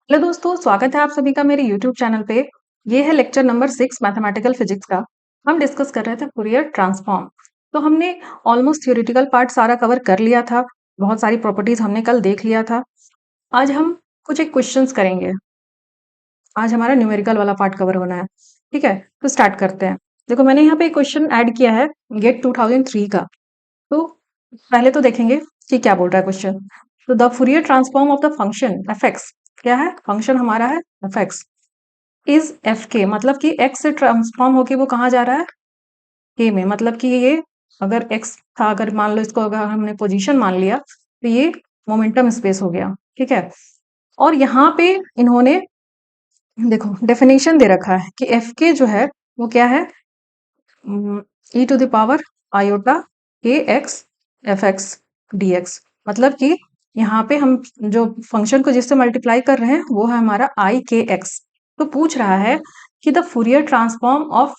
Hello दोस्तों, स्वागत है आप सभी का मेरे यूट्यूब चैनल पे। ये है लेक्चर नंबर 6 मैथमेटिकल फिजिक्स का। हम डिस्कस कर रहे थे फूरियर ट्रांसफॉर्म। तो हमने ऑलमोस्ट थ्योरेटिकल पार्ट सारा कवर कर लिया था। बहुत सारी प्रॉपर्टीज हमने कल देख लिया था। आज हम कुछ एक क्वेश्चंस करेंगे। आज हमारा न्यूमेरिकल वाला पार्ट कवर होना है। ठीक है, तो स्टार्ट करते हैं। देखो, मैंने यहाँ पे एक क्वेश्चन ऐड किया है गेट 2003 का। तो पहले तो देखेंगे कि क्या बोल रहा है क्वेश्चन। तो the Fourier transform of the function F x, क्या है फंक्शन हमारा है एफ एक्स, इज एफ के, मतलब कि एक्स से ट्रांसफॉर्म होके वो कहाँ जा रहा है के में। मतलब कि ये अगर एक्स था, अगर मान लो इसको अगर हमने पोजीशन मान लिया तो ये मोमेंटम स्पेस हो गया। ठीक है, और यहाँ पे इन्होंने देखो डेफिनेशन दे रखा है कि एफ के जो है वो क्या है, E to the power iota के x F x D x. मतलब कि यहाँ पे हम जो फंक्शन को जिससे मल्टीप्लाई कर रहे हैं वो है हमारा आई के एक्स। तो पूछ रहा है कि the Fourier transform of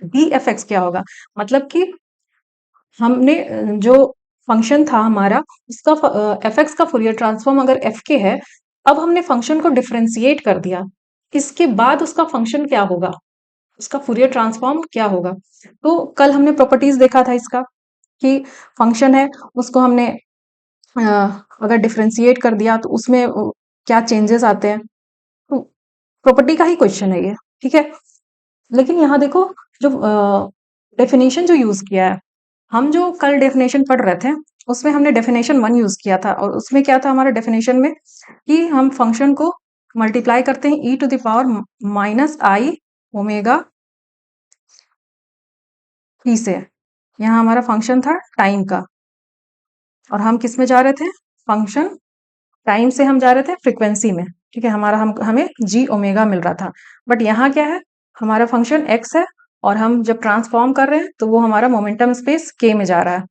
D F x क्या होगा। मतलब कि हमने जो फंक्शन था हमारा उसका एफ एक्स का फूरियर ट्रांसफॉर्म अगर एफ के है, अब हमने फंक्शन को डिफरेंशिएट कर दिया, इसके बाद उसका फंक्शन क्या होगा, उसका फूरियर ट्रांसफॉर्म क्या होगा। तो कल हमने प्रॉपर्टीज देखा था इसका कि फंक्शन है उसको हमने अ, अगर डिफरेंशिएट कर दिया तो उसमें क्या चेंजेस आते हैं। तो प्रॉपर्टी का ही क्वेश्चन है ये। ठीक है, लेकिन यहाँ देखो जो डेफिनेशन जो यूज किया है, हम जो कल डेफिनेशन पढ़ रहे थे उसमें हमने डेफिनेशन 1 यूज किया था। और उसमें क्या था हमारा डेफिनेशन में कि हम फंक्शन को मल्टीप्लाई करते हैं E to the power minus I omega T से। यहाँ हमारा फंक्शन था टाइम का, और हम किस में जा रहे थे, फंक्शन टाइम से हम जा रहे थे फ्रीक्वेंसी में। ठीक है, हमें जी ओमेगा मिल रहा था। बट यहाँ क्या है, हमारा फंक्शन एक्स है, और हम जब ट्रांसफॉर्म कर रहे हैं तो वो हमारा मोमेंटम स्पेस के में जा रहा है।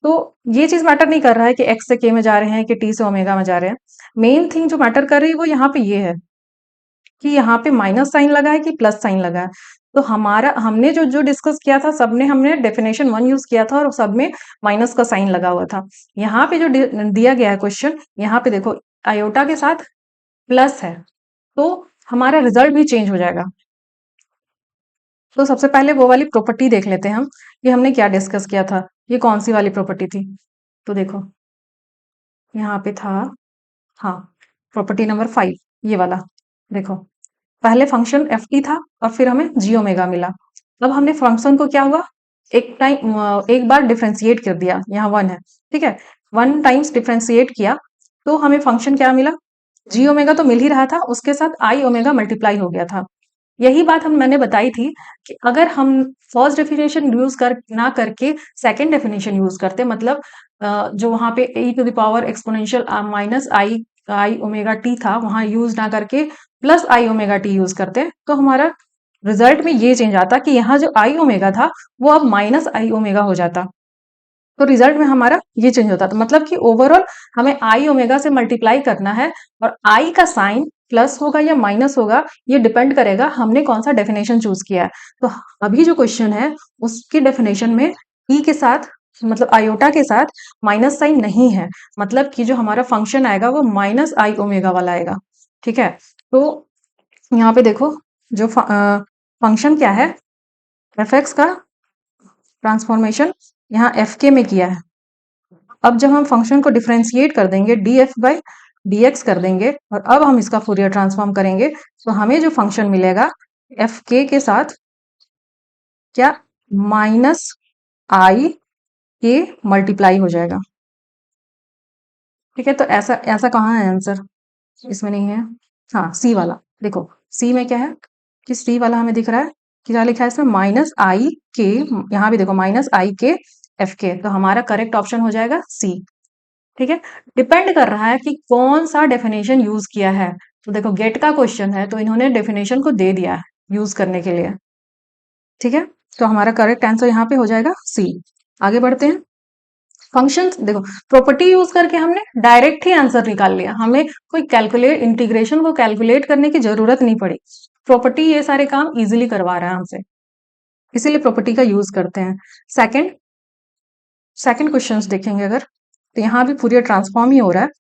तो ये चीज मैटर नहीं कर रहा है कि एक्स से के में जा रहे हैं कि टी से ओमेगा में जा रहे हैं। मेन थिंग जो मैटर कर रही है वो यहाँ पे ये है कि यहाँ पे माइनस साइन लगा है कि प्लस साइन लगा है। तो हमारा हमने जो जो डिस्कस किया था सब में हमने डेफिनेशन 1 यूज किया था और सब में माइनस का साइन लगा हुआ था। यहाँ पे जो दिया गया है क्वेश्चन, यहाँ पे देखो आयोटा के साथ प्लस है, तो हमारा रिजल्ट भी चेंज हो जाएगा। तो सबसे पहले वो वाली प्रॉपर्टी देख लेते हैं हम कि हमने क्या डिस्कस किया था। ये कौन सी वाली प्रॉपर्टी थी, तो देखो यहाँ पे था, हाँ, प्रॉपर्टी नंबर 5, ये वाला। देखो, पहले फंक्शन एफ टी था और फिर हमें जी ओमेगा मिला। अब हमने फंक्शन को क्या हुआ, एक बार डिफरेंशिएट कर दिया, यहाँ 1 है। ठीक है, 1 टाइम्स डिफरेंशिएट किया तो हमें फंक्शन क्या मिला, जी ओमेगा तो मिल ही रहा था, उसके साथ आई ओमेगा मल्टीप्लाई हो गया था। यही बात मैंने बताई थी कि अगर हम फर्स्ट डेफिनेशन यूज कर ना करके सेकंड डेफिनेशन यूज करते, मतलब जो वहां पे e to the power exponential minus I I omega T था, वहां यूज ना करके plus I omega T use करते, तो हमारा रिजल्ट में ये चेंज आता कि यहाँ जो आई ओमेगा था वो अब माइनस आई ओमेगा हो जाता। तो रिजल्ट में हमारा ये चेंज होता था, मतलब कि ओवरऑल हमें आई ओमेगा से मल्टीप्लाई करना है, और आई का साइन प्लस होगा या माइनस होगा ये डिपेंड करेगा हमने कौन सा डेफिनेशन चूज किया है। तो अभी जो क्वेश्चन है उसकी डेफिनेशन में ई के साथ, मतलब आयोटा के साथ माइनस साइन नहीं है, मतलब कि जो हमारा फंक्शन आएगा वो माइनस आई ओमेगा वाला आएगा। ठीक है, तो यहाँ पे देखो जो फंक्शन क्या है एफ एक्स का ट्रांसफॉर्मेशन यहाँ एफ के में किया है। अब जब हम फंक्शन को डिफरेंशिएट कर देंगे D F by D x कर देंगे, और अब हम इसका फूरियर ट्रांसफॉर्म करेंगे, तो हमें जो फंक्शन मिलेगा एफ के साथ क्या, माइनस आई के मल्टीप्लाई हो जाएगा। ठीक है, तो ऐसा ऐसा कहाँ है आंसर, इसमें नहीं है। हाँ, सी वाला देखो, सी में क्या है कि सी वाला हमें दिख रहा है कि क्या लिखा है इसमें, माइनस आई के, यहाँ भी देखो माइनस आई के एफ के, तो हमारा करेक्ट ऑप्शन हो जाएगा सी। ठीक है, डिपेंड कर रहा है कि कौन सा डेफिनेशन यूज किया है। तो देखो गेट का क्वेश्चन है तो इन्होंने डेफिनेशन को दे दिया है यूज करने के लिए। ठीक है, तो हमारा करेक्ट आंसर यहाँ पे हो जाएगा सी। आगे बढ़ते हैं। फंक्शन देखो, प्रॉपर्टी यूज करके हमने डायरेक्ट ही आंसर निकाल लिया, हमें कोई कैलकुलेट इंटीग्रेशन को कैलकुलेट करने की जरूरत नहीं पड़ी। प्रॉपर्टी ये सारे काम इजीली करवा रहा है हमसे, इसीलिए प्रॉपर्टी का यूज करते हैं। सेकंड सेकंड क्वेश्चंस देखेंगे अगर, तो यहाँ भी फूरियर ट्रांसफॉर्म ही हो रहा है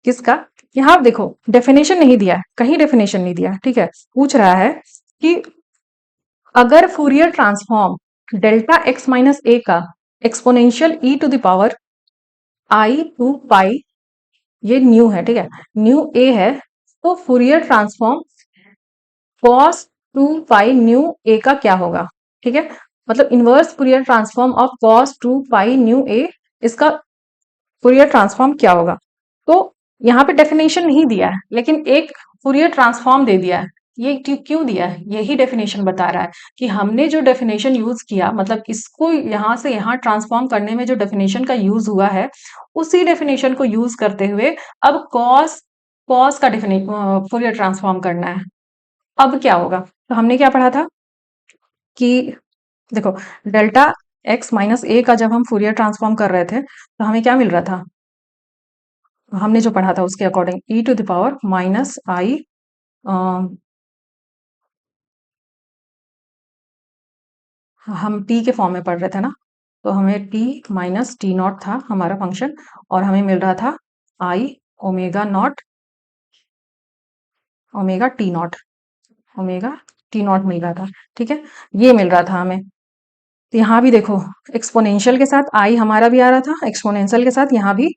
किसका, यहाँ आप देखो डेफिनेशन नहीं दिया है, कहीं डेफिनेशन नहीं दिया है, ठीक है। पूछ रहा है कि अगर Fourier transform delta X minus A का exponential E to the power I two pi, ये न्यू है, ठीक है, न्यू ए है, तो Fourier transform cos two pi nu A का क्या होगा, ठीक है। मतलब inverse Fourier transform of cos two pi nu A, इसका फूरियर ट्रांसफॉर्म क्या होगा। तो यहाँ पे डेफिनेशन नहीं दिया है, लेकिन एक फूरियर ट्रांसफॉर्म दे दिया है। ये क्यों दिया है, यही डेफिनेशन बता रहा है कि हमने जो डेफिनेशन यूज किया, मतलब इसको यहाँ से यहाँ ट्रांसफॉर्म करने में जो डेफिनेशन का यूज हुआ है, उसी डेफिनेशन को यूज करते हुए अब कॉस कॉस का फूरियर ट्रांसफॉर्म करना है। अब क्या होगा, तो हमने क्या पढ़ा था कि देखो डेल्टा एक्स माइनस ए का जब हम फूरियर ट्रांसफॉर्म कर रहे थे तो हमें क्या मिल रहा था, हमने जो पढ़ा था उसके according E to the power minus I, हम टी के फॉर्म में पढ़ रहे थे ना, तो हमें टी माइनस टी नॉट था हमारा फंक्शन, और हमें मिल रहा था I omega nought, omega T nought, omega T nought मिल रहा था, ठीक है, ये मिल रहा था हमें। तो यहाँ भी देखो एक्सपोनेंशियल के साथ आई हमारा भी आ रहा था, एक्सपोनेंशियल के साथ यहाँ भी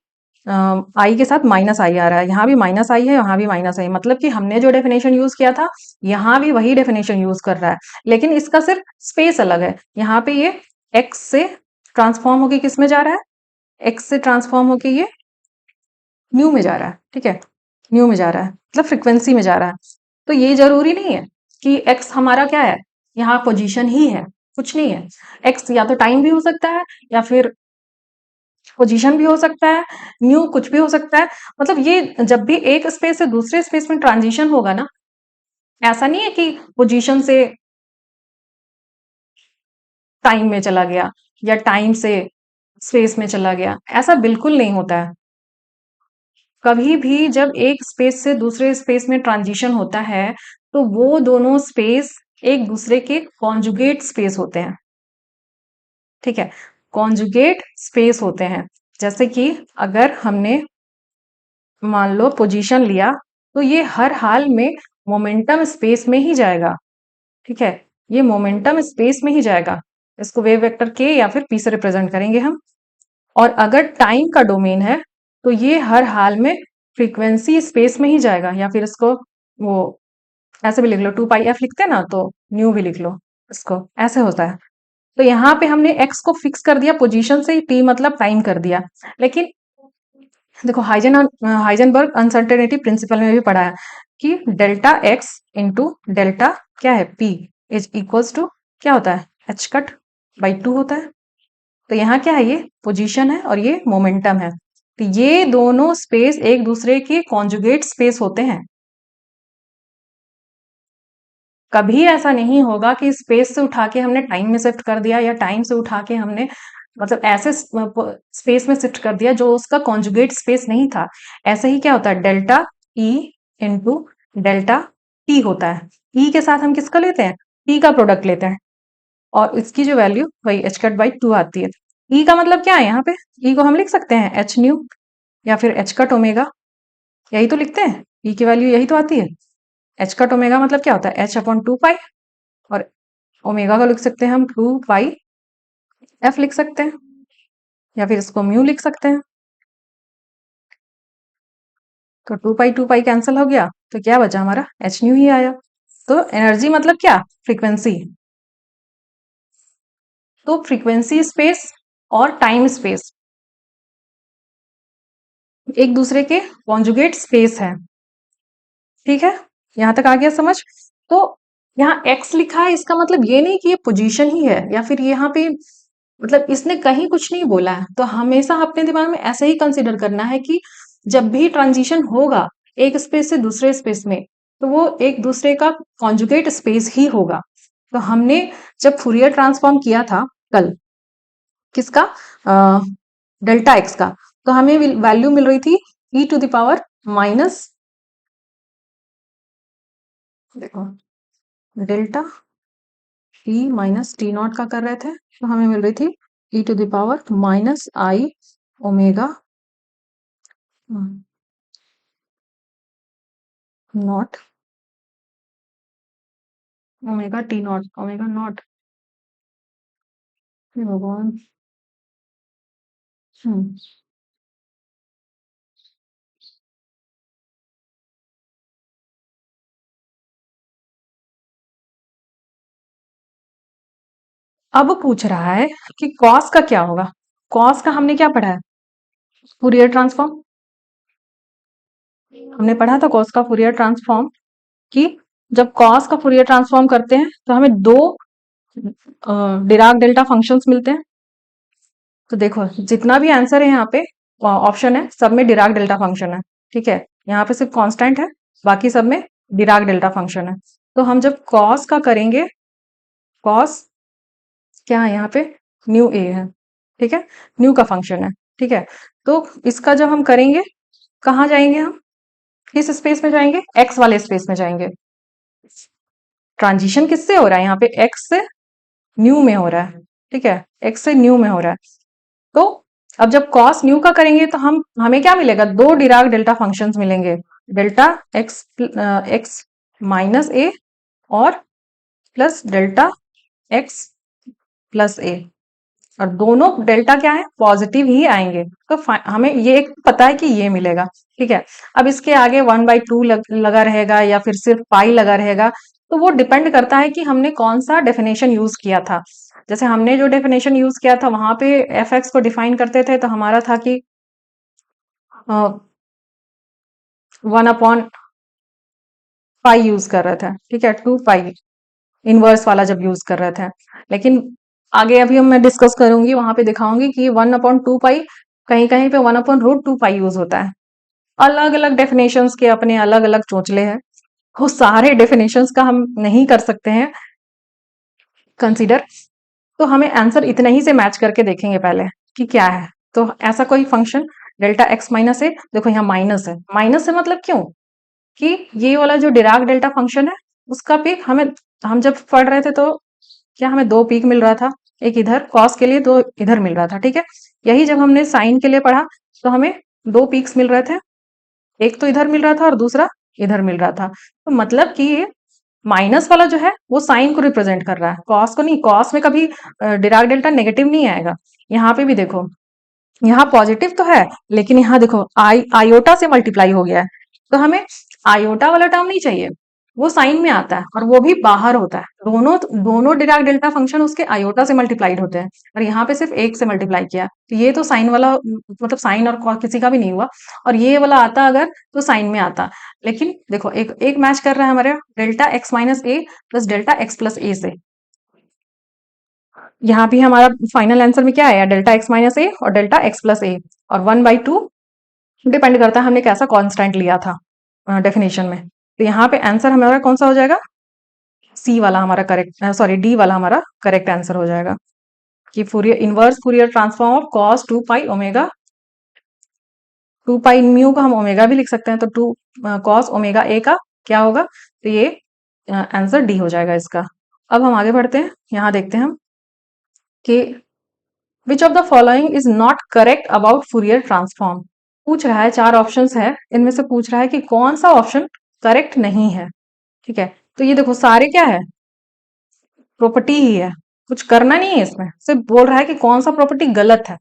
आई के साथ माइनस आई आ रहा है, यहाँ भी माइनस आई है, यहाँ भी माइनस आई, मतलब कि हमने जो डेफिनेशन यूज किया था यहाँ भी वही डेफिनेशन यूज कर रहा है, लेकिन इसका सिर्फ स्पेस अलग है। यहाँ पे ये एक्स से ट्रांसफॉर्म होके किस में जा रहा है, एक्स से ट्रांसफॉर्म होके ये न्यू में जा रहा है, ठीक है, न्यू में जा रहा है, मतलब फ्रिक्वेंसी में जा रहा है। तो ये जरूरी नहीं है कि एक्स हमारा क्या है, यहाँ पोजीशन ही है, कुछ नहीं है। एक्स या तो टाइम भी हो सकता है, या फिर पोजीशन भी हो सकता है, न्यू कुछ भी हो सकता है। मतलब ये जब भी एक स्पेस से दूसरे स्पेस में ट्रांजिशन होगा ना, ऐसा नहीं है कि पोजीशन से टाइम में चला गया या टाइम से स्पेस में चला गया, ऐसा बिल्कुल नहीं होता है। कभी भी जब एक स्पेस से दूसरे स्पेस में ट्रांजिशन होता है तो वो दोनों स्पेस एक दूसरे के कॉन्जुगेट स्पेस होते हैं, ठीक है, कॉन्जुगेट स्पेस होते हैं। जैसे कि अगर हमने मान लो पोजीशन लिया, तो ये हर हाल में मोमेंटम स्पेस में ही जाएगा, ठीक है, ये मोमेंटम स्पेस में ही जाएगा। इसको वेव वेक्टर के या फिर पी से रिप्रेजेंट करेंगे हम। और अगर टाइम का डोमेन है तो ये हर हाल में फ्रीक्वेंसी स्पेस में ही जाएगा, या फिर इसको वो ऐसे भी लिख लो, टू पाई एफ लिखते हैं ना, तो न्यू भी लिख लो, इसको ऐसे होता है। तो यहाँ पे हमने एक्स को फिक्स कर दिया पोजीशन से, टी मतलब टाइम कर दिया। लेकिन देखो हाइजेनबर्ग अनसर्टेनिटी प्रिंसिपल में भी पढ़ा है कि डेल्टा एक्स इंटू डेल्टा क्या है पी इज इक्वल्स टू क्या होता है, एच कट बाई टू होता है। तो यहाँ क्या है, ये पोजीशन है और ये मोमेंटम है, तो ये दोनों स्पेस एक दूसरे के कॉन्जुगेट स्पेस होते हैं। कभी ऐसा नहीं होगा कि स्पेस से उठा के हमने टाइम में शिफ्ट कर दिया, या टाइम से उठा के हमने मतलब ऐसे स्पेस में शिफ्ट कर दिया जो उसका कॉन्जुगेट स्पेस नहीं था। ऐसे ही क्या होता है, delta E into delta T होता है। ई के साथ हम किसका लेते हैं, टी का प्रोडक्ट लेते हैं, और इसकी जो वैल्यू वही एच कट बाई टू आती है। ई का मतलब क्या है, यहाँ पे ई को हम लिख सकते हैं एच न्यू या फिर एच कट ओमेगा, यही तो लिखते हैं, ई की वैल्यू यही तो आती है। एच कट ओमेगा मतलब क्या होता है, एच अपॉन टू पाई, और ओमेगा को लिख सकते हैं हम टू पाई एफ लिख सकते हैं, या फिर इसको म्यू लिख सकते हैं। तो टू पाई कैंसिल हो गया, तो क्या बचा हमारा, एच न्यू ही आया। तो एनर्जी मतलब क्या, फ्रीक्वेंसी। तो फ्रीक्वेंसी स्पेस और टाइम स्पेस एक दूसरे के कॉन्जुगेट स्पेस है, ठीक है, यहां तक आ गया समझ। तो यहाँ एक्स लिखा है, इसका मतलब ये नहीं कि ये पोजीशन ही है, या फिर यहाँ पे मतलब इसने कहीं कुछ नहीं बोला है। तो हमेशा अपने दिमाग में ऐसे ही कंसिडर करना है कि जब भी ट्रांजिशन होगा एक स्पेस से दूसरे स्पेस में, तो वो एक दूसरे का कॉन्जुगेट स्पेस ही होगा। तो हमने जब फूरियर ट्रांसफॉर्म किया था कल, किसका, डेल्टा एक्स का, तो हमें वैल्यू मिल रही थी E to the power minus, देखो delta T minus T nought का कर रहे थे, तो हमें मिल रही थी E to the power minus I omega nought omega T nought omega nought. हे भगवान। हम्म। अब पूछ रहा है कि कॉस का क्या होगा। कॉस का हमने क्या पढ़ा है, फूरियर ट्रांसफॉर्म। हमने पढ़ा था कॉस का फूरियर ट्रांसफॉर्म कि जब कॉस का फूरियर ट्रांसफॉर्म करते हैं तो हमें दो डिराक डेल्टा फंक्शंस मिलते हैं। तो देखो जितना भी आंसर है यहाँ पे ऑप्शन है सब में डिराक डेल्टा फंक्शन है। ठीक है, यहाँ पे सिर्फ कांस्टेंट है, बाकी सब में डिराक डेल्टा फंक्शन है। तो हम जब कॉस का करेंगे, कॉस क्या है यहाँ पे, न्यू ए है। ठीक है, न्यू का फंक्शन है। ठीक है, तो इसका जब हम करेंगे, कहाँ जाएंगे हम, किस स्पेस में जाएंगे, एक्स वाले स्पेस में जाएंगे। ट्रांजिशन किससे हो रहा है यहाँ पे, एक्स से न्यू में हो रहा है। ठीक है, एक्स से न्यू में हो रहा है। तो अब जब कॉस न्यू का करेंगे तो हम हमें क्या मिलेगा, दो डिराक डेल्टा फंक्शंस मिलेंगे, डेल्टा एक्स एक्स माइनस ए और प्लस डेल्टा एक्स प्लस ए। और दोनों डेल्टा क्या है, पॉजिटिव ही आएंगे। तो हमें ये एक पता है कि ये मिलेगा। ठीक है, अब इसके आगे 1/2 लगा रहेगा या फिर सिर्फ पाई लगा रहेगा, तो वो डिपेंड करता है कि हमने कौन सा डेफिनेशन यूज किया था। जैसे हमने जो डेफिनेशन यूज किया था वहां पे एफ एक्स को डिफाइन करते थे तो हमारा था कि 1/पाई यूज कर रहे थे। ठीक है, 2 पाई इनवर्स वाला जब यूज कर रहे थे। लेकिन आगे अभी हम मैं डिस्कस करूंगी, वहां पे दिखाऊंगी कि 1/2 पाई कहीं कहीं पे 1/√2 पाई यूज होता है। अलग अलग डेफिनेशंस के अपने अलग अलग चोचले हैं, वो सारे डेफिनेशंस का हम नहीं कर सकते हैं कंसीडर। तो हमें आंसर इतने ही से मैच करके देखेंगे पहले कि क्या है। तो ऐसा कोई फंक्शन डेल्टा एक्स माइनस ए, देखो यहाँ माइनस है, माइनस है मतलब क्यों, कि ये वाला जो डिराक डेल्टा फंक्शन है उसका पीक हमें, हम जब पढ़ रहे थे तो क्या हमें दो पीक मिल रहा था, एक इधर कॉस के लिए, दो इधर मिल रहा था। ठीक है, यही जब हमने साइन के लिए पढ़ा तो हमें दो पीक्स मिल रहे थे, एक तो इधर मिल रहा था और दूसरा इधर मिल रहा था। तो मतलब कि ये माइनस वाला जो है वो साइन को रिप्रेजेंट कर रहा है, कॉस को नहीं। कॉस में कभी डिराक डेल्टा नेगेटिव नहीं आएगा। यहाँ पे भी देखो, यहाँ पॉजिटिव तो है लेकिन यहाँ देखो आयोटा से मल्टीप्लाई हो गया है, तो हमें आयोटा वाला टर्म नहीं चाहिए, वो साइन में आता है और वो भी बाहर होता है। दोनों दोनों डिराक डेल्टा फंक्शन उसके आयोटा से मल्टीप्लाइड होते हैं और यहाँ पे सिर्फ एक से मल्टीप्लाई किया, तो ये तो साइन वाला मतलब साइन और किसी का भी नहीं हुआ। और ये वाला आता अगर तो साइन में आता। लेकिन देखो एक एक मैच कर रहा है हमारे डेल्टा एक्स माइनस ए प्लस डेल्टा एक्स प्लस ए से। यहाँ भी हमारा फाइनल आंसर में क्या आया, डेल्टा एक्स माइनस ए और डेल्टा एक्स प्लस ए। और 1/2 डिपेंड करता है हमने कैसा कांस्टेंट लिया था डेफिनेशन में। तो यहाँ पे आंसर हमारा कौन सा हो जाएगा, सी वाला हमारा करेक्ट, सॉरी डी वाला हमारा करेक्ट आंसर हो जाएगा कि Fourier inverse Fourier transform of cos 2 pi omega, 2 pi mu का हम ओमेगा भी लिख सकते हैं, तो 2 कॉस ओमेगा ए का क्या होगा, तो ये आंसर डी हो जाएगा इसका। अब हम आगे बढ़ते हैं, यहाँ देखते हैं हम कि which of the following is not correct about Fourier transform. पूछ रहा है, चार ऑप्शंस है, इनमें से पूछ रहा है कि कौन सा ऑप्शन करेक्ट नहीं है। ठीक है, तो ये देखो सारे क्या है, प्रॉपर्टी ही है, कुछ करना नहीं है इसमें, सिर्फ बोल रहा है कि कौन सा प्रॉपर्टी गलत है।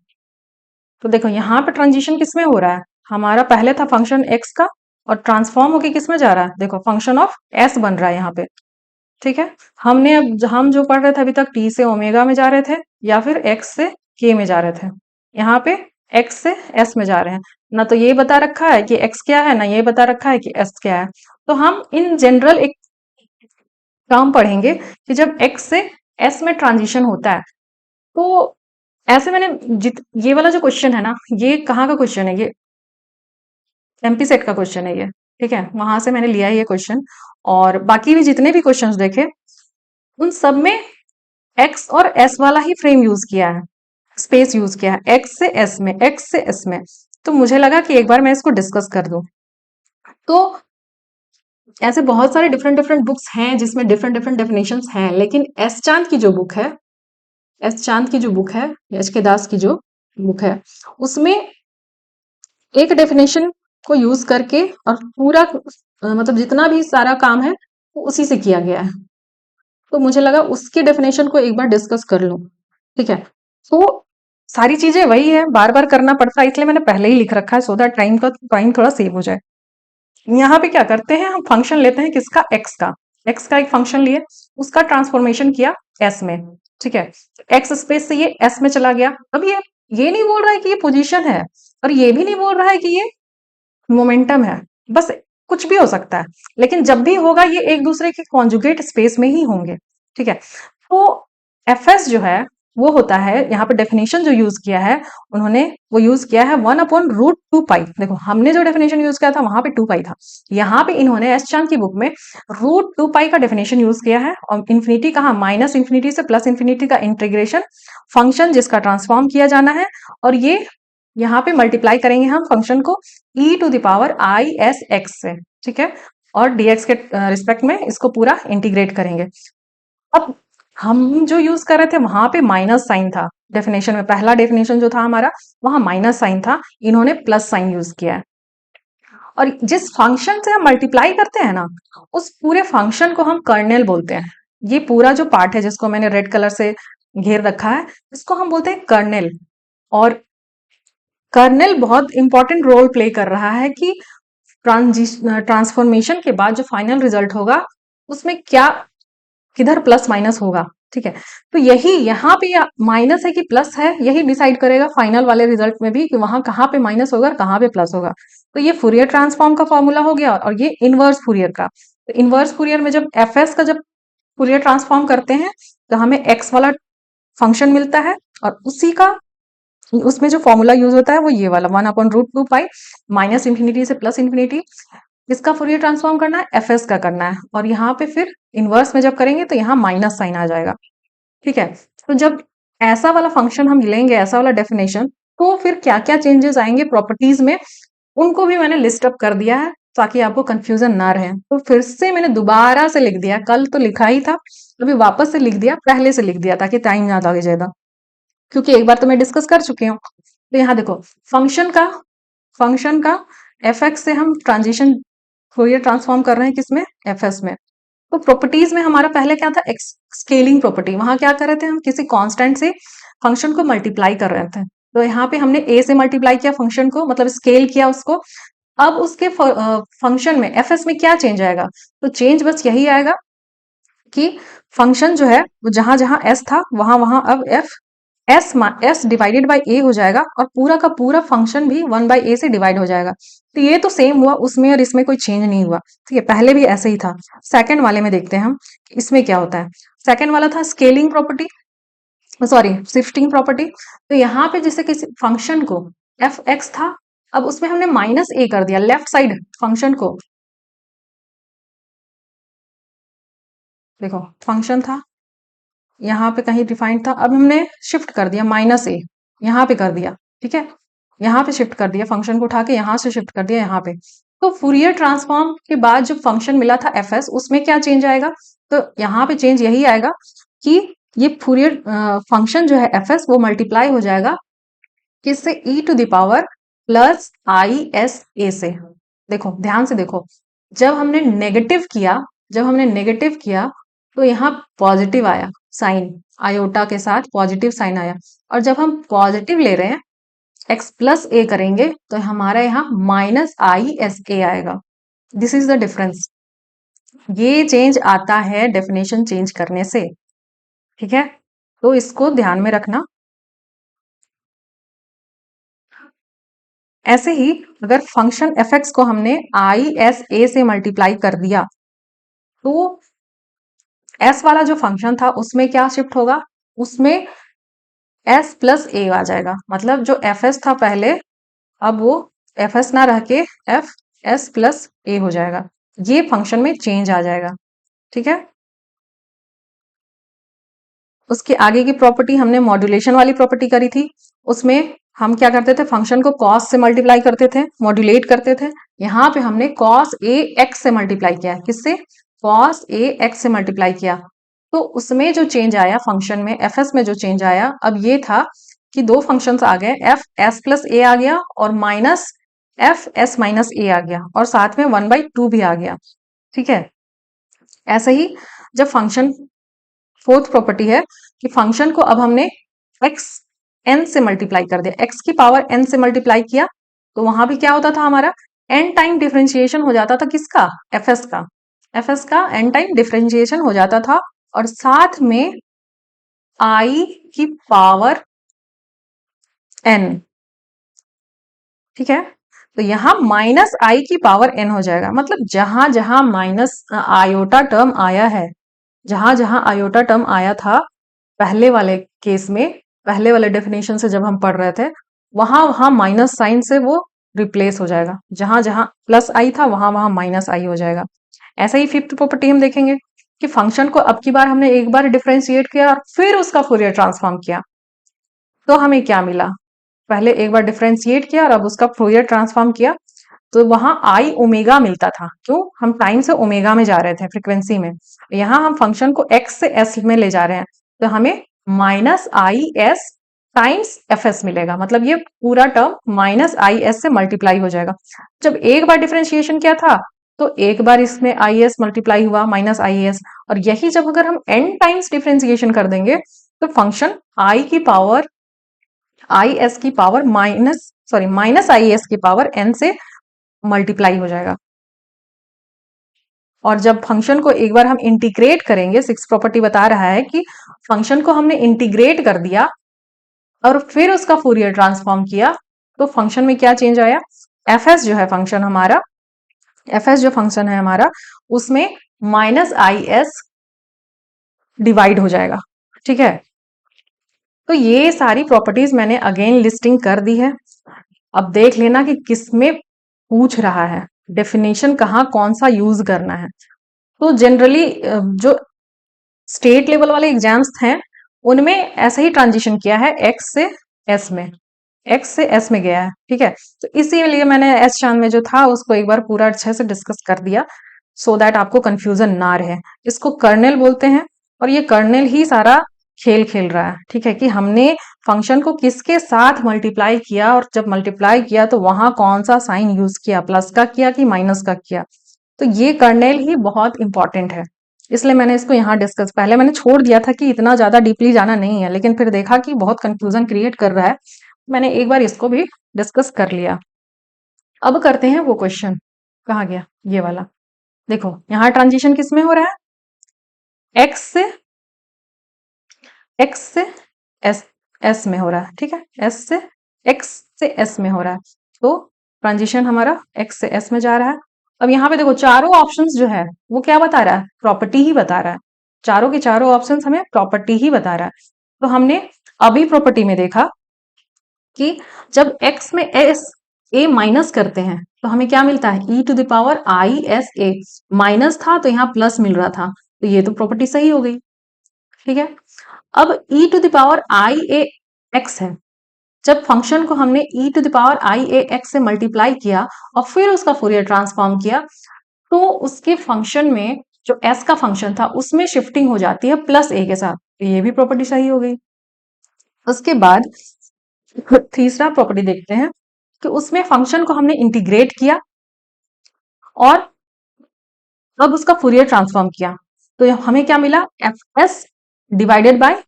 तो देखो यहाँ पे ट्रांजिशन किसमें हो रहा है, हमारा पहले था फंक्शन एक्स का और ट्रांसफॉर्म होके किसमें जा रहा है, देखो फंक्शन ऑफ एस बन रहा है यहाँ पे। ठीक है, हमने अब हम जो पढ़ रहे थे अभी तक टी से ओमेगा में जा रहे थे या फिर एक्स से के में जा रहे थे, यहाँ पे एक्स से एस में जा रहे हैं। ना तो ये बता रखा है कि एक्स क्या है, ना ये बता रखा है कि एस क्या है। तो हम इन जनरल एक टर्म पढ़ेंगे कि जब एक्स से एस में ट्रांजिशन होता है, तो ऐसे मैंने ये वाला जो क्वेश्चन है ना, ये कहाँ का क्वेश्चन है, ये एमपी सेट का क्वेश्चन है ये। ठीक है, वहां से मैंने लिया है ये क्वेश्चन। और बाकी भी जितने भी क्वेश्चंस देखे उन सब में एक्स और एस वाला ही फ्रेम यूज किया है, स्पेस यूज किया है, एक्स से एस में, एक्स से एस में। तो मुझे लगा कि एक बार मैं इसको डिस्कस कर दूं। तो ऐसे बहुत सारे डिफरेंट डिफरेंट बुक्स हैं जिसमें डिफरेंट डिफरेंट डेफिनेशंस हैं, लेकिन एस चांद की जो बुक है, एस चांद की जो बुक है, एच के दास की जो बुक है, उसमें एक डेफिनेशन को यूज करके और पूरा मतलब जितना भी सारा काम है वो उसी से किया गया है। तो मुझे लगा उसकी डेफिनेशन को एक बार डिस्कस कर लूं। ठीक है, तो सारी चीजें वही है, बार बार करना पड़ता है, इसलिए मैंने पहले ही लिख रखा है सो दैट टाइम थोड़ा सेव हो जाए। यहाँ पे क्या करते हैं, हम फंक्शन लेते हैं किसका, एक्स का एक फंक्शन लिए, उसका ट्रांसफॉर्मेशन किया एस में। ठीक है, एक्स स्पेस से ये एस में चला गया। अब ये नहीं बोल रहा है कि ये पोजीशन है, और ये भी नहीं बोल रहा है कि ये मोमेंटम है, बस कुछ भी हो सकता है, लेकिन जब भी होगा ये एक दूसरे के कॉन्जुगेट स्पेस में ही होंगे। ठीक है, तो एफ एस जो है वो होता है, यहाँ पे डेफिनेशन जो यूज किया है उन्होंने, वो यूज किया है 1/√2 पाई। देखो हमने जो डेफिनेशन यूज किया था वहां पे 2 पाई था, यहाँ पे इन्होंने एस चांद की बुक में √2 पाई का डेफिनेशन यूज किया है। और इन्फिनिटी कहा, माइनस इन्फिनिटी से प्लस इन्फिनिटी का इंटीग्रेशन फंक्शन जिसका ट्रांसफॉर्म किया जाना है, और ये यहाँ पे मल्टीप्लाई करेंगे हम फंक्शन को e⁻⁻⁰ से। ठीक है, और dx के रिस्पेक्ट में इसको पूरा इंटीग्रेट करेंगे। अब हम जो यूज कर रहे थे वहां पे माइनस साइन था डेफिनेशन में, पहला डेफिनेशन जो था हमारा वहां माइनस साइन था, इन्होंने प्लस साइन यूज किया है। और जिस फंक्शन से हम मल्टीप्लाई करते हैं ना, उस पूरे फंक्शन को हम कर्नेल बोलते हैं। ये पूरा जो पार्ट है जिसको मैंने रेड कलर से घेर रखा है, इसको हम बोलते हैं कर्नेल। और कर्नेल बहुत इंपॉर्टेंट रोल प्ले कर रहा है कि ट्रांसफॉर्मेशन के बाद जो फाइनल रिजल्ट होगा उसमें क्या, किधर प्लस माइनस होगा। ठीक है, तो यही यहाँ पे माइनस है कि प्लस है, यही डिसाइड करेगा फाइनल वाले रिजल्ट में भी कि वहां कहाँ पे माइनस होगा और कहाँ पे प्लस होगा। तो ये फूरियर ट्रांसफॉर्म का फॉर्मूला हो गया, और ये इनवर्स फूरियर का। तो इनवर्स फूरियर में जब एफ एस का जब फूरियर ट्रांसफॉर्म करते हैं तो हमें एक्स वाला फंक्शन मिलता है, और उसी का उसमें जो फॉर्मूला यूज होता है वो ये वाला 1/√2 पाई, माइनस इन्फिनिटी से प्लस इन्फिनिटी। इसका फूरियर ट्रांसफॉर्म करना है, एफ एस का करना है, और यहाँ पे फिर इनवर्स में जब करेंगे तो यहाँ माइनस साइन आ जाएगा। ठीक है, तो जब ऐसा वाला फंक्शन हम लेंगे, ऐसा वाला डेफिनेशन, तो फिर क्या क्या चेंजेस आएंगे प्रॉपर्टीज में, उनको भी मैंने लिस्ट अप कर दिया है ताकि आपको कंफ्यूजन ना रहे। तो फिर से मैंने दोबारा से लिख दिया, कल तो लिखा ही था, अभी वापस से लिख दिया, पहले से लिख दिया ताकि टाइम ना लगे ज्यादा, क्योंकि एक बार तो मैं डिस्कस कर चुकी हूँ। तो यहाँ देखो, फंक्शन का एफ एक्स से हम ट्रांजिशन फोरियर ट्रांसफॉर्म कर रहे हैं किसमें, एफ एस में। तो प्रॉपर्टीज में हमारा पहले क्या था, स्केलिंग प्रॉपर्टी। वहां क्या कर रहे थे, हम किसी कांस्टेंट से फंक्शन को मल्टीप्लाई कर रहे थे। तो यहाँ पे हमने ए से मल्टीप्लाई किया फंक्शन को, मतलब स्केल किया उसको। अब उसके फंक्शन में एफ एस में क्या चेंज आएगा, तो चेंज बस यही आएगा कि फंक्शन जो है वो जहां जहां एस था वहां वहां अब एस डिवाइडेड बाई ए हो जाएगा, और पूरा का पूरा फंक्शन भी 1/a से डिवाइड हो जाएगा। तो ये तो सेम हुआ, उसमें और इसमें कोई चेंज नहीं हुआ। ठीक है, पहले भी ऐसे ही था। सेकंड वाले में देखते हैं हम इसमें क्या होता है। सेकंड वाला था scaling property, sorry shifting property. तो यहाँ पे जैसे किसी फंक्शन को एफ एक्स था, अब उसमें हमने -a कर दिया लेफ्ट साइड फंक्शन को। देखो फंक्शन था यहाँ पे कहीं डिफाइंड था, अब हमने शिफ्ट कर दिया -a, यहाँ पे कर दिया। ठीक है, यहाँ पे शिफ्ट कर दिया, फंक्शन को उठा के यहाँ से शिफ्ट कर दिया यहाँ पे। तो फूरियर ट्रांसफॉर्म के बाद जो फंक्शन मिला था एफ एस, उसमें क्या चेंज आएगा, तो यहाँ पे चेंज यही आएगा कि ये फूरियर फंक्शन जो है एफ एस वो मल्टीप्लाई हो जाएगा किससे, e⁻+i⁻s⁴ से। देखो ध्यान से देखो, जब हमने नेगेटिव किया, तो यहाँ पॉजिटिव आया साइन, आयोटा के साथ पॉजिटिव साइन आया। और जब हम पॉजिटिव ले रहे हैं x+a करेंगे तो हमारा यहाँ -i⁻sa आएगा। This is the difference. ये चेंज आता है डेफिनेशन चेंज करने से। ठीक है, तो इसको ध्यान में रखना। ऐसे ही अगर फंक्शन एफ एक्स को हमने i⁻sa से मल्टीप्लाई कर दिया, तो s वाला जो फंक्शन था उसमें क्या शिफ्ट होगा, उसमें s+a आ जाएगा। मतलब जो एफ एस था पहले, अब वो एफ एस ना रह के एफ s+a हो जाएगा। ये फंक्शन में चेंज आ जाएगा। ठीक है, उसके आगे की प्रॉपर्टी हमने मॉड्यूलेशन वाली प्रॉपर्टी करी थी। उसमें हम क्या करते थे, फंक्शन को कॉस से मल्टीप्लाई करते थे, मॉड्यूलेट करते थे। यहाँ पे हमने कॉस ए एक्स से मल्टीप्लाई किया। किससे, कॉस ए एक्स से मल्टीप्लाई किया। तो उसमें जो चेंज आया फंक्शन में, एफ एस में जो चेंज आया, अब ये था कि दो फंक्शंस आ गए, एफ एस+a आ गया और माइनस एफ एस माइनस ए आ गया और साथ में 1/2 भी आ गया। ठीक है, ऐसे ही जब फंक्शन, फोर्थ प्रॉपर्टी है कि फंक्शन को अब हमने एक्स एन से मल्टीप्लाई कर दिया, एक्स की पावर एन से मल्टीप्लाई किया, तो वहां भी क्या होता था हमारा, एन टाइम डिफरेंशिएशन हो जाता था किसका, एफएस का, एफएस का एन टाइम डिफरेंशिएशन हो जाता था और साथ में आई की पावर एन। ठीक है, तो यहां माइनस आई की पावर एन हो जाएगा, मतलब जहां जहां माइनस आयोटा टर्म आया है, जहां जहां आयोटा टर्म आया था पहले वाले केस में, पहले वाले डेफिनेशन से जब हम पढ़ रहे थे, वहां वहां माइनस साइन से वो रिप्लेस हो जाएगा, जहां जहां प्लस आई था वहां वहां माइनस आई हो जाएगा। ऐसा ही फिफ्थ प्रॉपर्टी हम देखेंगे कि फंक्शन को अब की बार हमने एक बार डिफरेंशिएट किया और फिर उसका फोरियर ट्रांसफॉर्म किया, तो हमें क्या मिला, पहले एक बार डिफरेंशिएट किया और अब उसका फोरियर ट्रांसफॉर्म किया, तो वहां आई ओमेगा मिलता था, क्यों, हम टाइम से ओमेगा में जा रहे थे फ्रीक्वेंसी में, यहां हम फंक्शन को एक्स से एस में ले जा रहे हैं, तो हमें minus I S times F S मिलेगा, मतलब ये पूरा टर्म माइनस आई एस से मल्टीप्लाई हो जाएगा। जब एक बार डिफरेंशिएशन किया था तो एक बार इसमें आई एस मल्टीप्लाई हुआ माइनस आई एस, और यही जब अगर हम एन टाइम्स डिफरेंशिएशन कर देंगे तो फंक्शन आई की पावर आई एस की पावर माइनस आई एस की पावर एन से मल्टीप्लाई हो जाएगा। और जब फंक्शन को एक बार हम इंटीग्रेट करेंगे, सिक्स प्रॉपर्टी बता रहा है कि फंक्शन को हमने इंटीग्रेट कर दिया और फिर उसका फूरियर ट्रांसफॉर्म किया, तो फंक्शन में क्या चेंज आया, एफ एस जो है फंक्शन हमारा, एफ एस जो फंक्शन है हमारा, उसमें माइनस आई एस डिवाइड हो जाएगा। ठीक है, तो ये सारी प्रॉपर्टीज मैंने अगेन लिस्टिंग कर दी है। अब देख लेना कि किसमें पूछ रहा है, डेफिनेशन कहाँ कौन सा यूज करना है। तो जनरली जो स्टेट लेवल वाले एग्जाम्स हैं उनमें ऐसा ही ट्रांजिशन किया है, एक्स से एस में, एक्स से एस में गया है। ठीक है, तो इसीलिए मैंने एस चांद में जो था उसको एक बार पूरा अच्छे से डिस्कस कर दिया, सो दैट आपको कंफ्यूजन ना रहे। इसको कर्नेल बोलते हैं और ये कर्नेल ही सारा खेल खेल रहा है। ठीक है, कि हमने फंक्शन को किसके साथ मल्टीप्लाई किया और जब मल्टीप्लाई किया तो वहां कौन सा साइन यूज किया, प्लस का किया कि माइनस का किया, तो ये कर्नेल ही बहुत इंपॉर्टेंट है। इसलिए मैंने इसको यहाँ डिस्कस, पहले मैंने छोड़ दिया था कि इतना ज्यादा डीपली जाना नहीं है, लेकिन फिर देखा कि बहुत कंफ्यूजन क्रिएट कर रहा है, मैंने एक बार इसको भी डिस्कस कर लिया। अब करते हैं वो क्वेश्चन, कहाँ गया ये वाला, देखो यहाँ ट्रांजिशन किस में हो रहा है, एक्स से एस, एस में हो रहा है। ठीक है, एस से एक्स से एस में हो रहा है, तो ट्रांजिशन हमारा एक्स से एस में जा रहा है। अब यहाँ पे देखो चारों ऑप्शंस जो है वो क्या बता रहा है, प्रॉपर्टी ही बता रहा है, चारों के चारों ऑप्शंस हमें प्रॉपर्टी ही बता रहा है। तो हमने अभी प्रॉपर्टी में देखा कि जब x में एस ए माइनस करते हैं तो हमें क्या मिलता है, E to the power I S A, minus था तो यहाँ प्लस मिल रहा था, तो ये तो प्रॉपर्टी सही हो गई। ठीक है, अब e to the power I A X है, जब फंक्शन को हमने e to the power I A X से मल्टीप्लाई किया और फिर उसका फोरियर ट्रांसफॉर्म किया, तो उसके फंक्शन में जो s का फंक्शन था उसमें शिफ्टिंग हो जाती है प्लस a के साथ, तो ये भी प्रॉपर्टी सही हो गई। उसके बाद तीसरा प्रॉपर्टी देखते हैं कि उसमें फंक्शन को हमने इंटीग्रेट किया और अब उसका फूरियर ट्रांसफॉर्म किया, तो हमें क्या मिला, F S divided by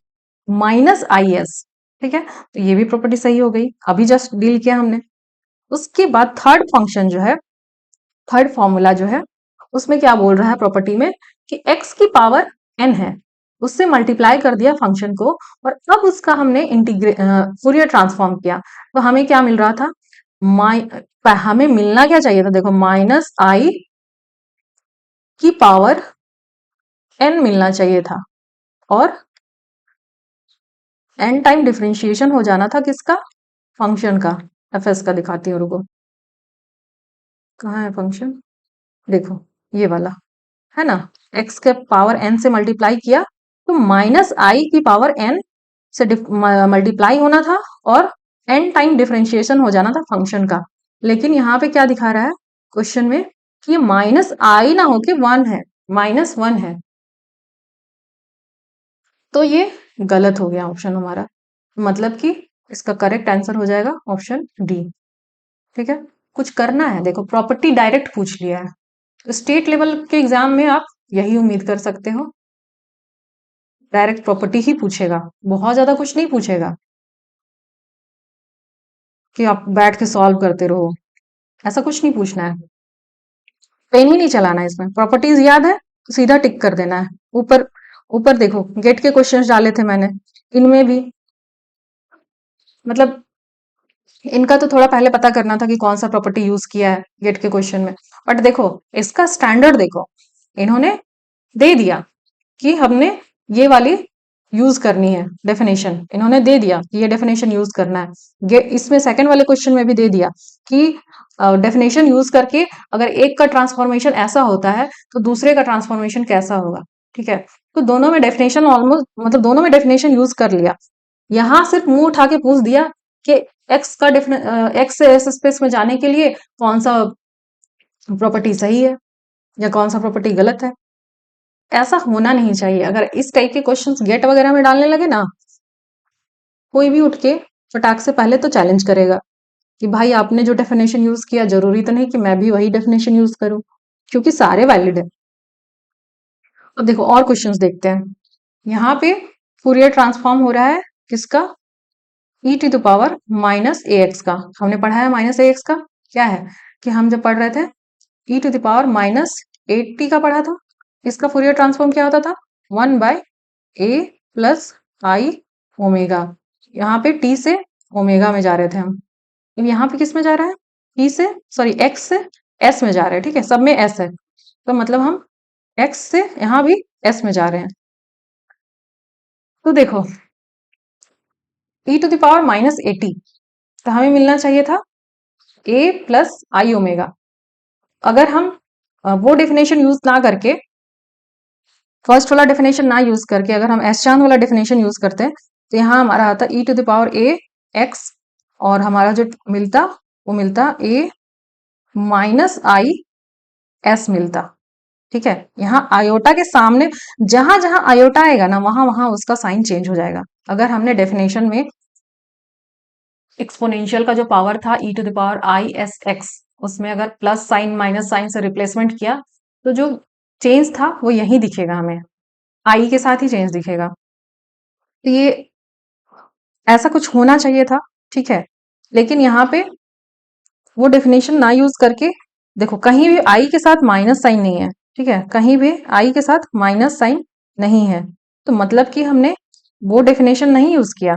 minus I S. ठीक है, तो ये भी प्रॉपर्टी सही हो गई, अभी जस्ट डील किया हमने। उसके बाद थर्ड फंक्शन जो है, थर्ड फॉर्मूला जो है उसमें क्या बोल रहा है प्रॉपर्टी में कि x की पावर n है, उससे मल्टीप्लाई कर दिया फंक्शन को और अब उसका हमने इंटीग्रेट फूरियर ट्रांसफॉर्म किया, तो हमें क्या मिल रहा था, हमें मिलना क्या चाहिए था, देखो माइनस आई की पावर n मिलना चाहिए था और n टाइम डिफरेंशिएशन हो जाना था किसका, फंक्शन का, एफ एस का, दिखाती हूँ रुको, कहाँ है फंक्शन, देखो ये वाला है ना, x के पावर n से मल्टीप्लाई किया तो माइनस आई की पावर n से मल्टीप्लाई होना था और n टाइम डिफरेंशिएशन हो जाना था फंक्शन का, लेकिन यहाँ पे क्या दिखा रहा है क्वेश्चन में कि ये माइनस आई ना होके 1 है, -1 है, तो ये गलत हो गया ऑप्शन हमारा, मतलब कि इसका करेक्ट आंसर हो जाएगा ऑप्शन डी। ठीक है, कुछ करना है, देखो प्रॉपर्टी डायरेक्ट पूछ लिया है, तो स्टेट लेवल के एग्जाम में आप यही उम्मीद कर सकते हो, डायरेक्ट प्रॉपर्टी ही पूछेगा, बहुत ज्यादा कुछ नहीं पूछेगा कि आप बैठ के सॉल्व करते रहो, ऐसा कुछ नहीं पूछना है, पेन ही नहीं चलाना है इसमें, प्रॉपर्टीज याद है तो सीधा टिक कर देना है। ऊपर ऊपर देखो गेट के क्वेश्चंस डाले थे मैंने, इनमें भी मतलब इनका तो थोड़ा पहले पता करना था कि कौन सा प्रॉपर्टी यूज किया है गेट के क्वेश्चन में, बट देखो इसका स्टैंडर्ड देखो, इन्होंने दे दिया कि हमने ये वाली यूज करनी है डेफिनेशन, इन्होंने दे दिया कि ये डेफिनेशन यूज करना है, इसमें सेकंड वाले क्वेश्चन में भी दे दिया कि डेफिनेशन यूज करके अगर एक का ट्रांसफॉर्मेशन ऐसा होता है तो दूसरे का ट्रांसफॉर्मेशन कैसा होगा, ठीक है। तो दोनों में डेफिनेशन ऑलमोस्ट मतलब दोनों में डेफिनेशन यूज कर लिया, यहाँ सिर्फ मुंह उठा के पूछ दिया कि एक्स का एक्स से एस स्पेस में जाने के लिए कौन सा प्रॉपर्टी सही है या कौन सा प्रॉपर्टी गलत है। ऐसा होना नहीं चाहिए, अगर इस टाइप के क्वेश्चंस गेट वगैरह में डालने लगे ना, कोई भी उठ के फटाक से पहले तो चैलेंज करेगा कि भाई आपने जो डेफिनेशन यूज किया जरूरी तो नहीं कि मैं भी वही डेफिनेशन यूज करूं, क्योंकि सारे वैलिड है। अब देखो और क्वेश्चंस देखते हैं, यहाँ पे फूरियर ट्रांसफॉर्म हो रहा है किसका, E to the power minus A X का, हमने पढ़ा है माइनस ए एक्स का क्या है, कि हम जब पढ़ रहे थे ई टू द पावर माइनस 80 का पढ़ा था, इसका फूरियर ट्रांसफॉर्म क्या होता था, 1 by A plus I omega, यहाँ पे टी से ओमेगा में जा रहे थे हम, अब यहाँ पे किस में जा रहा है, टी से सॉरी एक्स से एस में जा रहे हैं, ठीक है, सब में एस है, तो मतलब हम एक्स से यहाँ भी एस में जा रहे हैं। तो देखो ई टू द पावर माइनस 80, तो हमें मिलना चाहिए था ए प्लस आई ओमेगा, अगर हम वो डेफिनेशन यूज ना करके, फर्स्ट वाला डेफिनेशन ना यूज करके अगर हम एस चांद वाला डेफिनेशन यूज करते हैं, तो यहाँ हमारा आता E to the power A X, और हमारा जो मिलता वो मिलता ए माइनस आई एस मिलता, ठीक है। यहाँ आयोटा के सामने जहां जहां आयोटा आएगा ना वहां वहां उसका साइन चेंज हो जाएगा, अगर हमने डेफिनेशन में एक्सपोनेंशियल का जो पावर था E to the power I S X, उसमें अगर प्लस साइन माइनस साइन से रिप्लेसमेंट किया तो जो चेंज था वो यही दिखेगा, हमें आई के साथ ही चेंज दिखेगा, तो ये ऐसा कुछ होना चाहिए था, ठीक है। लेकिन यहाँ पे वो डेफिनेशन ना यूज करके, देखो कहीं भी आई के साथ माइनस साइन नहीं है, ठीक है, कहीं भी आई के साथ माइनस साइन नहीं है, तो मतलब कि हमने वो डेफिनेशन नहीं यूज किया,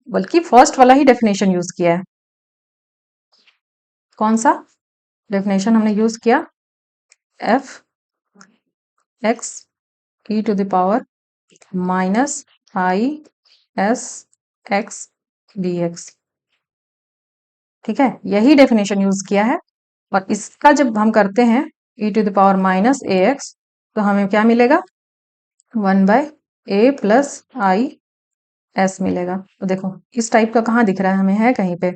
बल्कि फर्स्ट वाला ही डेफिनेशन यूज किया है। कौन सा डेफिनेशन हमने यूज किया, F X E to the power minus I S X D X, ठीक है, यही डेफिनेशन यूज किया है। और इसका जब हम करते हैं E to the power minus A X, तो हमें क्या मिलेगा, 1 by A plus I S मिलेगा। तो देखो इस टाइप का कहाँ दिख रहा है हमें, है कहीं पे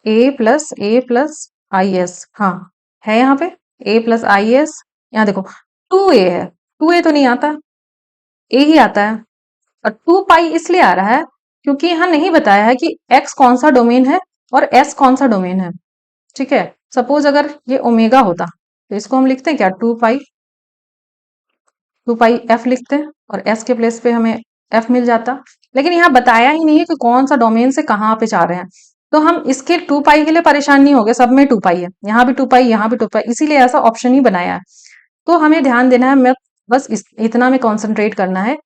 ए प्लस आई एस, हाँ है यहाँ पे ए प्लस आई एस, यहाँ देखो 2a है, 2a तो नहीं आता, ए ही आता है, और 2 पाई इसलिए आ रहा है क्योंकि यहाँ नहीं बताया है कि x कौन सा डोमेन है और s कौन सा डोमेन है, ठीक है। सपोज अगर ये ओमेगा होता तो इसको हम लिखते हैं क्या, 2 पाई एफ लिखते हैं और s के प्लेस पे हमें f मिल जाता, लेकिन यहाँ बताया ही नहीं है कि कौन सा डोमेन से कहाँ पे जा रहे हैं, तो हम इसके 2 पाई के लिए परेशान नहीं हो गए, सब में 2 पाई है, यहाँ भी 2 पाई यहाँ भी 2 पाई, इसीलिए ऐसा ऑप्शन ही बनाया है। तो हमें ध्यान देना है, मैं बस इतना में कॉन्सेंट्रेट करना है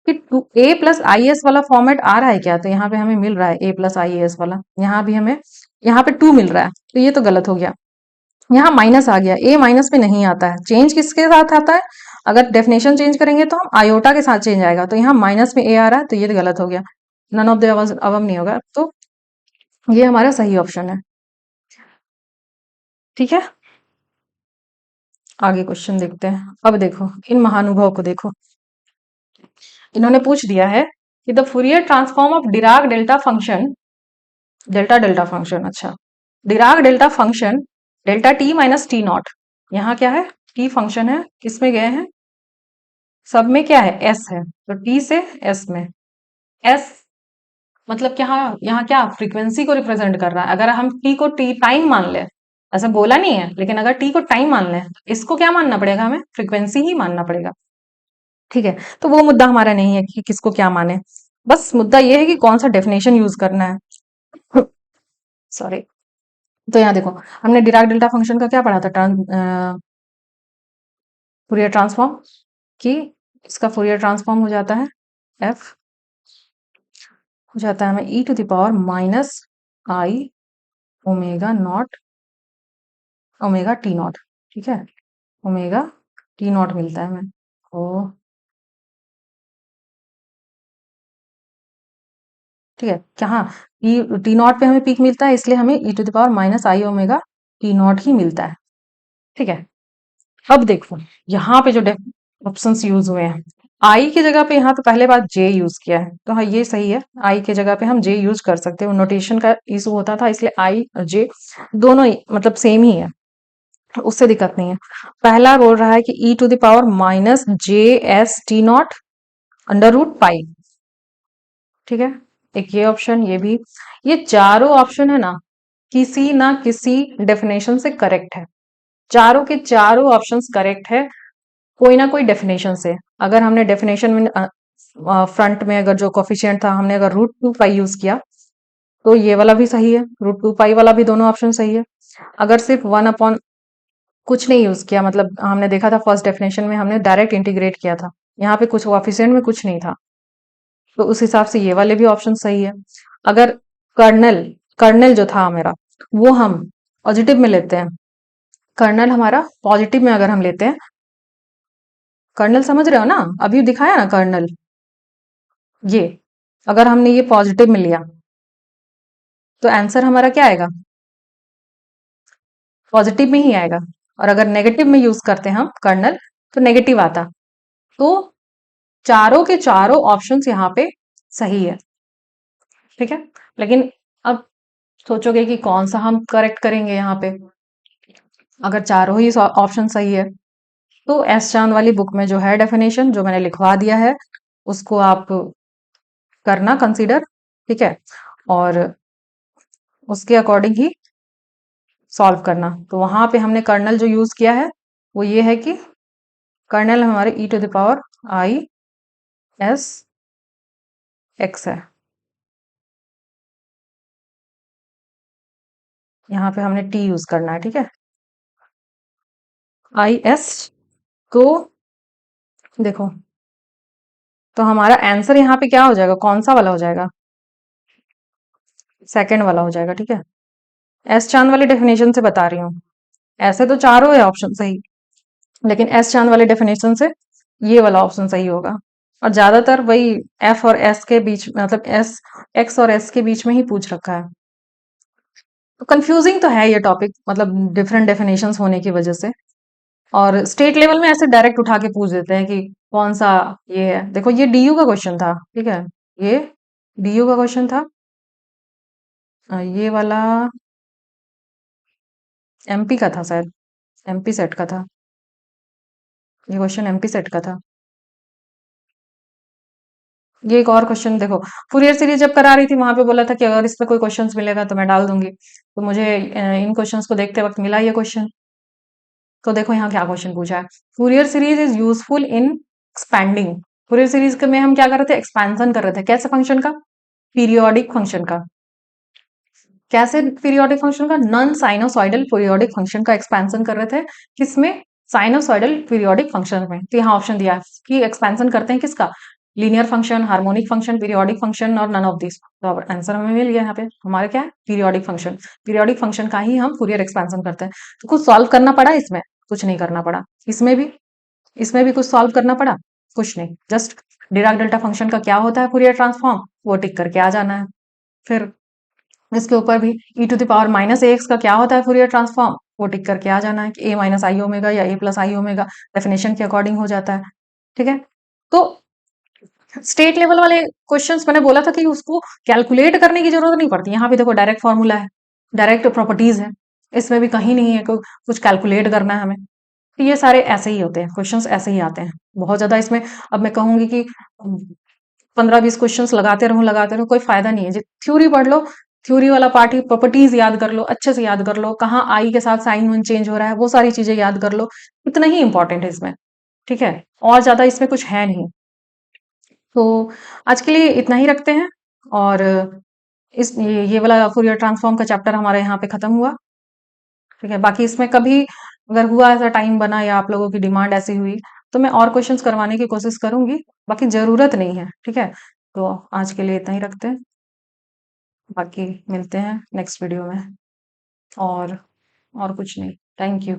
कि ए प्लस आई एस वाला फॉर्मेट आ रहा है क्या, तो यहाँ पे हमें मिल रहा है ए प्लस आई एस वाला, यहाँ भी हमें यहाँ पे 2 मिल रहा है, तो ये तो गलत हो गया, यहाँ माइनस आ गया, ए माइनस में नहीं आता है, चेंज किसके साथ आता है, अगर डेफिनेशन चेंज करेंगे तो हम आयोटा के साथ चेंज आएगा, तो यहाँ माइनस में ए आ रहा है, तो ये तो गलत हो गया, नन ऑफ द अबव नहीं होगा, तो ये हमारा सही ऑप्शन है, ठीक है। आगे क्वेश्चन देखते हैं, अब देखो इन महानुभव को देखो, इन्होंने पूछ दिया है कि the Fourier transform of Dirac delta function, delta delta function, अच्छा Dirac delta function delta T minus T nought, यहाँ क्या है, टी फंक्शन है, किसमें गए हैं, सब में क्या है, एस है, तो टी से एस में, एस मतलब क्या, यहाँ क्या फ्रीक्वेंसी को रिप्रेजेंट कर रहा है। अगर हम टी को टी टाइम मान लें, ऐसा बोला नहीं है, लेकिन अगर टी को टाइम मान लें, इसको क्या मानना पड़ेगा, हमें फ्रीक्वेंसी ही मानना पड़ेगा। ठीक है, तो वो मुद्दा हमारा नहीं है कि किसको क्या माने, बस मुद्दा ये है कि कौन सा डेफिनेशन यूज करना है। सॉरी। तो यहाँ देखो, हमने डिराक डेल्टा फंक्शन का क्या पढ़ा था, फूरियर ट्रांसफॉर्म, कि इसका फूरियर ट्रांसफॉर्म हो जाता है एफ, हो जाता है हमें E to the power minus I omega nought omega T nought. ठीक है, ओमेगा टी नॉट मिलता है हमें। ओ ठीक है, कहाँ, ई टी नॉट पे हमें पीक मिलता है, इसलिए हमें E to the power minus I omega T nought ही मिलता है। ठीक है, अब देखो यहाँ पे जो ऑप्शंस यूज हुए हैं, आई की जगह पे यहाँ तो पहले बार जे यूज किया है, तो हाँ ये सही है, आई की जगह पे हम जे यूज कर सकते हैं, नोटेशन का इशू होता था, इसलिए आई और जे दोनों ही मतलब सेम ही है, उससे दिक्कत नहीं है। पहला बोल रहा है कि E to the power minus J S T nought under root pi. ठीक है, एक ये ऑप्शन, ये भी, ये चारों ऑप्शन है ना, किसी ना किसी डेफिनेशन से करेक्ट है, चारों के चारों ऑप्शंस करेक्ट है कोई ना कोई डेफिनेशन से। अगर हमने डेफिनेशन में फ्रंट में अगर जो कोफिशिएंट था हमने अगर रूट टू पाई यूज किया, तो ये वाला भी सही है, रूट टू पाई वाला भी, दोनों ऑप्शन सही है। अगर सिर्फ वन अपॉन कुछ नहीं यूज किया, मतलब हमने देखा था फर्स्ट डेफिनेशन में हमने डायरेक्ट इंटीग्रेट किया था, यहाँ पे कुछ कोफिशिएंट में कुछ नहीं था, तो उस हिसाब से ये वाले भी ऑप्शन सही है। अगर कर्नल कर्नल जो था मेरा, वो हम पॉजिटिव में लेते हैं, कर्नल हमारा पॉजिटिव में अगर हम लेते हैं, कर्नल समझ रहे हो ना, अभी दिखाया ना कर्नल, ये अगर हमने ये पॉजिटिव में लिया, तो आंसर हमारा क्या आएगा, पॉजिटिव में ही आएगा। और अगर नेगेटिव में यूज करते हैं हम कर्नल, तो नेगेटिव आता। तो चारों के चारों ऑप्शंस यहाँ पे सही है। ठीक है, लेकिन अब सोचोगे कि कौन सा हम करेक्ट करेंगे यहाँ पे, अगर चारों ही ऑप्शन सही है, तो एस चांद वाली बुक में जो है डेफिनेशन जो मैंने लिखवा दिया है, उसको आप करना कंसीडर। ठीक है, और उसके अकॉर्डिंग ही सॉल्व करना। तो वहां पे हमने कर्नल जो यूज किया है वो ये है कि कर्नल हमारे E to the power I S X है, यहाँ पे हमने टी यूज करना है। ठीक है, आई एस को देखो, तो हमारा आंसर यहाँ पे क्या हो जाएगा, कौन सा वाला हो जाएगा, सेकंड वाला हो जाएगा। ठीक है, एस चांद वाली डेफिनेशन से बता रही हूँ, ऐसे तो चारों है ऑप्शन सही, लेकिन एस चांद वाले डेफिनेशन से ये वाला ऑप्शन सही होगा। और ज्यादातर वही एफ और एस के बीच, मतलब एस एक्स और एस के बीच में ही पूछ रखा है, तो कंफ्यूजिंग तो है ये टॉपिक, मतलब डिफरेंट डेफिनेशंस होने की वजह से। और स्टेट लेवल में ऐसे डायरेक्ट उठा के पूछ देते हैं कि कौन सा ये है। देखो ये डीयू का क्वेश्चन था, ठीक है, ये डीयू का क्वेश्चन था, ये वाला एमपी का था शायद, एमपी सेट का था, ये क्वेश्चन एमपी सेट का था। ये एक और क्वेश्चन देखो, फूरियर सीरीज जब करा रही थी वहां पे बोला था कि अगर इस पे कोई क्वेश्चंस मिलेगा तो मैं डाल दूंगी, तो मुझे इन क्वेश्चंस को देखते वक्त मिला ये क्वेश्चन। तो देखो यहाँ क्या क्वेश्चन पूछा है, Fourier series is useful in expanding. Fourier series में हम क्या कर रहे थे, एक्सपेंशन कर रहे थे, कैसे फंक्शन का, पीरियोडिक फंक्शन का। कैसे पीरियोडिक फंक्शन का, नॉन साइनोसॉइडल पीरियोडिक फंक्शन का एक्सपेंशन कर रहे थे, किसमें, साइनोसॉइडल पीरियोडिक फंक्शन में। तो यहाँ ऑप्शन दिया है कि एक्सपेंशन करते हैं किसका, linear function, harmonic function, periodic function और नन ऑफ दिस। तो आंसर हमें मिल गया यहाँ पे, हमारे क्या है, पीरियोडिक फंक्शन, पीरियोडिक फंक्शन का ही हम फूरियर एक्सपेंशन करते हैं। तो कुछ सॉल्व करना पड़ा इसमें, कुछ नहीं करना पड़ा, इसमें भी कुछ सॉल्व करना पड़ा, कुछ नहीं, जस्ट डिराक डेल्टा फंक्शन का क्या होता है फूरियर ट्रांसफॉर्म, वो टिक करके आ जाना है। फिर इसके ऊपर भी E to the power minus A X का क्या होता है फूरियर ट्रांसफॉर्म, वो टिक करके आ जाना है कि ए माइनस आई ओमेगा या ए प्लस आई ओमेगा डेफिनेशन के अकॉर्डिंग हो जाता है। ठीक है, तो स्टेट लेवल वाले क्वेश्चंस मैंने बोला था कि उसको कैलकुलेट करने की जरूरत नहीं पड़ती, यहाँ भी देखो डायरेक्ट फॉर्मूला है, डायरेक्ट प्रॉपर्टीज है, इसमें भी कहीं नहीं है कुछ कैलकुलेट करना है हमें। तो ये सारे ऐसे ही होते हैं क्वेश्चंस, ऐसे ही आते हैं बहुत ज्यादा इसमें। अब मैं कहूंगी कि 15-20 क्वेश्चंस लगाते रहो, कोई फायदा नहीं है। थ्योरी पढ़ लो, थ्योरी वाला पार्ट ही, प्रॉपर्टीज याद कर लो, अच्छे से याद कर लो, कहाँ आई के साथ साइन वन चेंज हो रहा है, वो सारी चीजें याद कर लो। इतना ही इंपॉर्टेंट है इसमें, ठीक है, और ज्यादा इसमें कुछ है नहीं। तो आज के लिए इतना ही रखते हैं, और इस ये वाला फूरियर ट्रांसफॉर्म का चैप्टर हमारा यहाँ पे खत्म हुआ, ठीक है। बाकी इसमें कभी अगर हुआ ऐसा टाइम बना या आप लोगों की डिमांड ऐसी हुई, तो मैं और क्वेश्चंस करवाने की कोशिश करूंगी, बाकी जरूरत नहीं है, ठीक है। तो आज के लिए इतना ही रखते हैं, बाकी मिलते हैं नेक्स्ट वीडियो में। और और कुछ नहीं। Thank you.